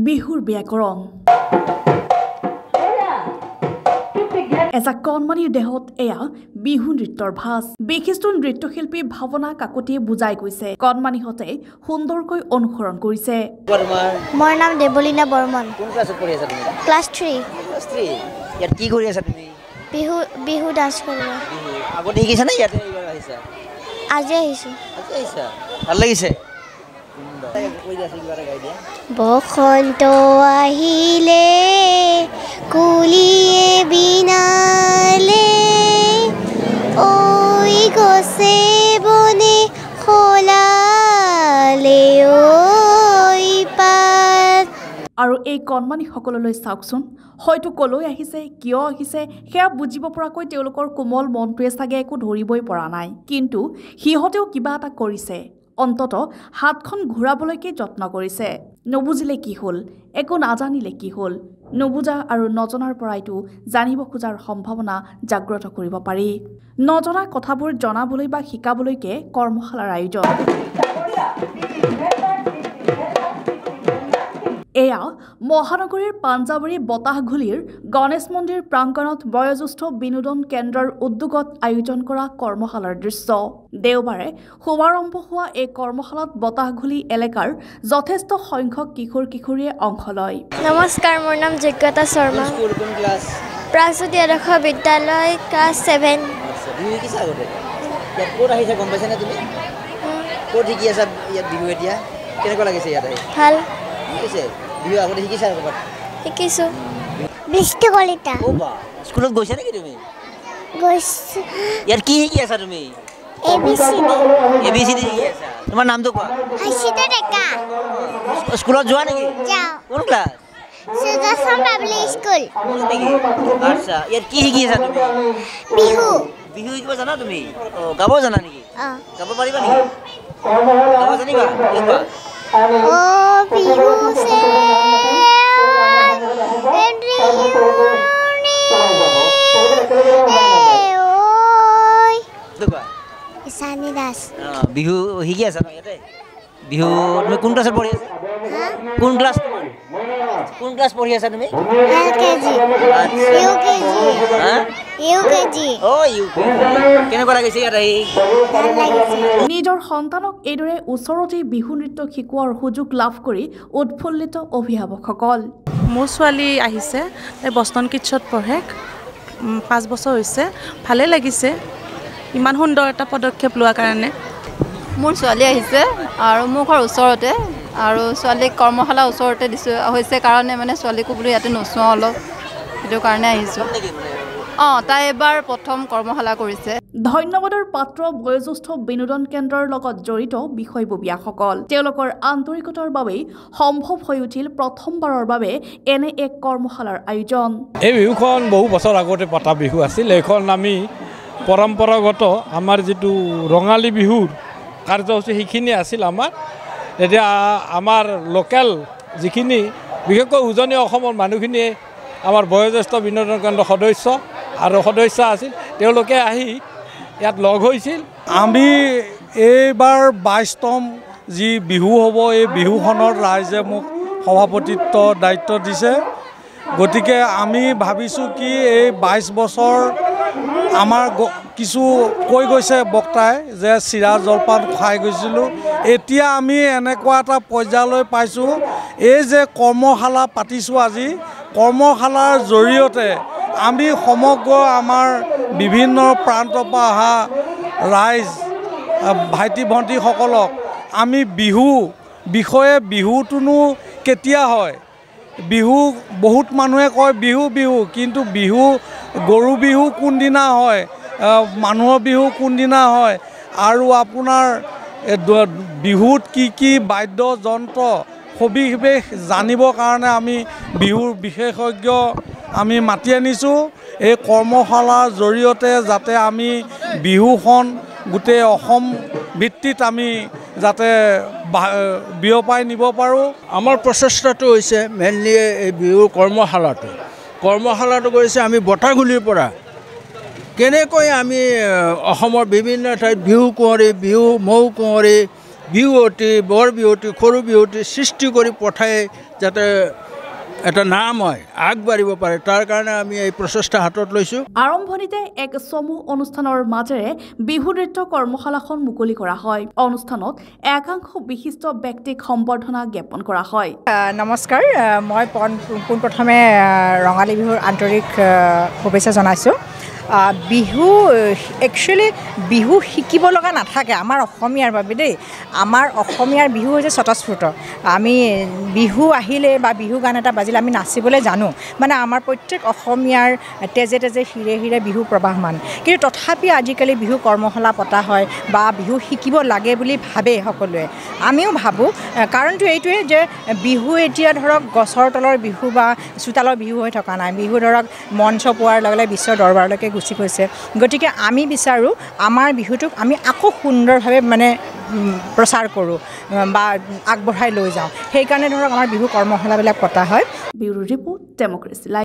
বিহুৰ ব্যাকৰণ এজা কণমানিৰ দেহত এয়া বিহু নৃত্যৰ ভাস বিশিষ্ট নৃত্যশিল্পী ভাৱনা কাকতিয়ে বুজাই গৈছে কণমানিহতে সুন্দৰকৈ অনুসৰণ কৰিছে মোৰ নাম দেৱলীনা বৰ্মন কোন ক্লাছত পঢ়ি আছা তুমি ক্লাছ 3 ইয়াত কি কৰি আছা তুমি বিহু ডান্স কৰি আগতে শিকিছা নে ইয়াতে এইবাৰ আহিছা আজি আহিছো ভাল লাগিছে বসন্ত আহিলে কুলিয়ে বিনালে ঐ গছে বনে খোলালে ঐ পাত আৰু এই কণমানিসকললৈ চাওকচোন হয়তো কলৈ আহিছে কিয় আহিছে সেয়া বুজিব পৰাকৈ তেওঁলোকৰ কোমল মনটোৱে চাগে একো ধৰিবই পৰা নাই কিন্তু সিহঁতেও কিবা এটা কৰিছে অন্তত হাতখন ঘূৰাবলৈকে যত্ন কৰিছে নবুজিলে কি হ'ল একো নাজানিলে কি হ'ল নবুজা আৰু নজনাৰ পৰাইতো জানিব খোজাৰ সম্ভাৱনা জাগ্ৰত কৰিব পাৰি নজনা কথাবোৰ জনাবলৈ বা শিকাবলৈকে কৰ্মশালাৰ আয়োজন এয়া মহানগৰীৰ পাঞ্জাবাৰী বতাহঘুলিৰ গণেশ মন্দিৰ প্ৰাংগণত বয়োজ্যেষ্ঠ বিনোদন কেন্দ্ৰৰ উদ্যোগত আয়োজন কৰা কৰ্মশালাৰ দৃশ্য দেওবাৰে শুভাৰম্ভ হোৱা এই কৰ্মশালাত বতাহঘুলি এলেকাৰ যথেষ্ট সংখ্যক কিশোৰ কিশোৰীয়ে অংশ লয় নমস্কাৰ মোৰ নাম যোগ্যতা শৰ্মা প্ৰাগজ্যোতি আদৰ্শ বিদ্যালয় ক্লাছ 7 বিহু কি আগতে ইয়াত ক'ত আহিছা গম পাইছা নে তুমি ক'ত শিকি আছা ইয়াত বিহু এতিয়া কেনেকুৱা লাগিছে ইয়াত আহি ভাল শিকিছে বিহু আগতে শিকিছা ক'ৰবাত শিকিছো বৃষ্টি কলিতা স্কুলত গৈছা নেকি তুমি গৈছো ইয়াত কি শিকি আছা তুমি ABCD শিকি আছা তোমাৰ নামটো কোৱা হাসিতা ডেকা স্কুলত যোৱা নেকি যাও কোন ক্লাছ সুদৰ্শন পাব্লিক স্কুল নেকি আচ্ছা ইয়াত কি শিকি আছা তুমি বিহু শিকিব জানা তুমি গাব জানা নেকি গাব পাৰিবা নেকি গাব জানিবা ও বিহু সে ইসানি দাস বিহু শিকি আছা ন ইয়াতে বিহু তুমি কোন ক্লাছত পঢ়ি আছা কোন ক্লাছ পঢ়ি আছা তুমি ইউকেজি কেনেকুৱা লাগিছে ইয়াত আহি নিজৰ সন্তানক এইদৰে ওচৰতে বিহু নৃত্য শিকোৱাৰ সুযোগ লাভ কৰি উৎফুল্লিত অভিভাৱকসকল মোৰ ছোৱালী আহিছে বষ্টন কিডছত পঢ়ে 5 বছৰ হৈছে ভালে লাগিছে ইমান সুন্দৰ এটা পদক্ষেপ লোৱাৰ কাৰণে মোৰ ছোৱালী আহিছে আৰু মোৰ ঘৰ ওচৰতে আৰু ছোৱালীক কৰ্মশালা ওচৰতে দিছো হৈছে কাৰণে মানে ছোৱালীকো বুলি ইয়াতে নচোৱা অলপ সেইটো কাৰণে আহিছোঁ তাই এবাৰ প্ৰথম কৰ্মশালা কৰিছে ধন্যবাদৰ পাত্ৰ বয়োজ্যেষ্ঠ বিনোদন কেন্দ্ৰৰ লগত জড়িত বিষয়ববীয়াসকল তেওঁলোকৰ আন্তৰিকতাৰ বাবেই সম্ভৱ হৈ উঠিল প্ৰথমবাৰৰ বাবে এনে এক কৰ্মশালাৰ আয়োজন এই বিহুখন বহু বছৰ আগতে পতা বিহু আছিল এইখন আমি পৰম্পৰাগত আমাৰ যিটো ৰঙালী বিহুৰ কাৰ্যসূচী সেইখিনি আছিল আমাৰ এতিয়া আমাৰ লোকেল যিখিনি বিশেষকৈ উজনি অসমৰ মানুহখিনিয়ে আমাৰ বয়োজ্যেষ্ঠ বিনোদন কেন্দ্ৰৰ সদস্য আছিল তেওঁলোকে আহি ইয়াত লগ হৈছিল আমি এইবাৰ 22তম যি বিহু হ'ব এই বিহুখনৰ ৰাইজে মোক সভাপতিত্ব দায়িত্ব দিছে গতিকে আমি ভাবিছোঁ কি এই 22 বছৰ আমাৰ কিছু কৈ গৈছে বক্তাই যে চিৰা জলপান খাই গৈছিলোঁ এতিয়া আমি এনেকুৱা এটা পৰ্যায়লৈ পাইছোঁ এই যে কৰ্মশালা পাতিছোঁ আজি কৰ্মশালাৰ জৰিয়তে আমি সমগ্ৰ আমাৰ বিভিন্ন প্ৰান্তৰ পৰা অহা ৰাইজ ভাইটি ভণ্টিসকলক আমি বিহু বিষয়ে বিহুটোনো কেতিয়া হয় বিহু বহুত মানুহে কয় বিহু কিন্তু বিহু গৰু বিহু কোনদিনা হয় মানুহৰ বিহু কোনদিনা হয় আৰু আপোনাৰ বিহুত কি বাদ্যযন্ত্ৰ সবিশেষ জানিবৰ কাৰণে আমি বিহুৰ বিশেষজ্ঞ আমি মাতি আনিছোঁ এই কৰ্মশালাৰ জৰিয়তে যাতে আমি বিহুখন গোটেই অসম ভিত্তিত আমি যাতে বিয়পাই নিব পাৰোঁ আমাৰ প্ৰচেষ্টাটো হৈছে মেইনলি এই বিহুৰ কৰ্মশালাটো কৰিছে আমি বতাহঘুলিৰ পৰা কেনেকৈ আমি অসমৰ বিভিন্ন ঠাইত বিহু কুঁৱৰী, বিহু মৌ কুঁৱৰী, বিহুৱতী, বৰ বিহুৱতী, সৰু বিহুৱতী সৃষ্টি কৰি পঠাই যাতে এটা নাম হয়, আগবাঢ়িব পাৰে, তাৰ কাৰণে আমি এই প্ৰচেষ্টা হাতত লৈছোঁ। আৰম্ভণিতে এক সমূহ অনুষ্ঠানৰ মাজেৰে বিহু নৃত্য কৰ্মশালাখন মুকলি কৰা হয়। অনুষ্ঠানত একাংশ বিশিষ্ট ব্যক্তিক সম্বৰ্ধনা জ্ঞাপন কৰা হয়। নমস্কাৰ, মই পোনপ্ৰথমে ৰঙালী বিহুৰ আন্তৰিক শুভেচ্ছা জনাইছোঁ। বিহু একচুৱেলি বিহু শিকিব লগা নাথাকে আমাৰ অসমীয়াৰ বাবে দেই। আমাৰ অসমীয়াৰ বিহু হৈছে স্বতঃস্ফূৰ্ত। আমি বিহু আহিলে বা বিহু গান এটা বাজিলে আমি নাচিবলৈ জানো, মানে আমাৰ প্ৰত্যেক অসমীয়াৰ তেজে তেজে শিৰে শিৰে বিহু প্ৰবাহমান। কিন্তু তথাপি আজিকালি বিহু কৰ্মশালা পতা হয় বা বিহু শিকিব লাগে বুলি ভাবে সকলোৱে, আমিও ভাবোঁ। কাৰণটো এইটোৱে যে বিহু এতিয়া ধৰক গছৰ তলৰ বিহু বা চোতালৰ বিহু হৈ থকা নাই। বিহু ধৰক মঞ্চ পোৱাৰ লগে লগে বিশ্বৰ দৰবাৰলৈকে গুচি গৈছে। গতিকে আমি বিচাৰোঁ আমাৰ বিহুটোক আমি আকৌ সুন্দৰভাৱে মানে প্ৰচাৰ কৰোঁ বা আগবঢ়াই লৈ যাওঁ। সেইকাৰণে ধৰক আমাৰ বিহু কৰ্মশালাবিলাক পতা হয়। Bureau report, democracy live.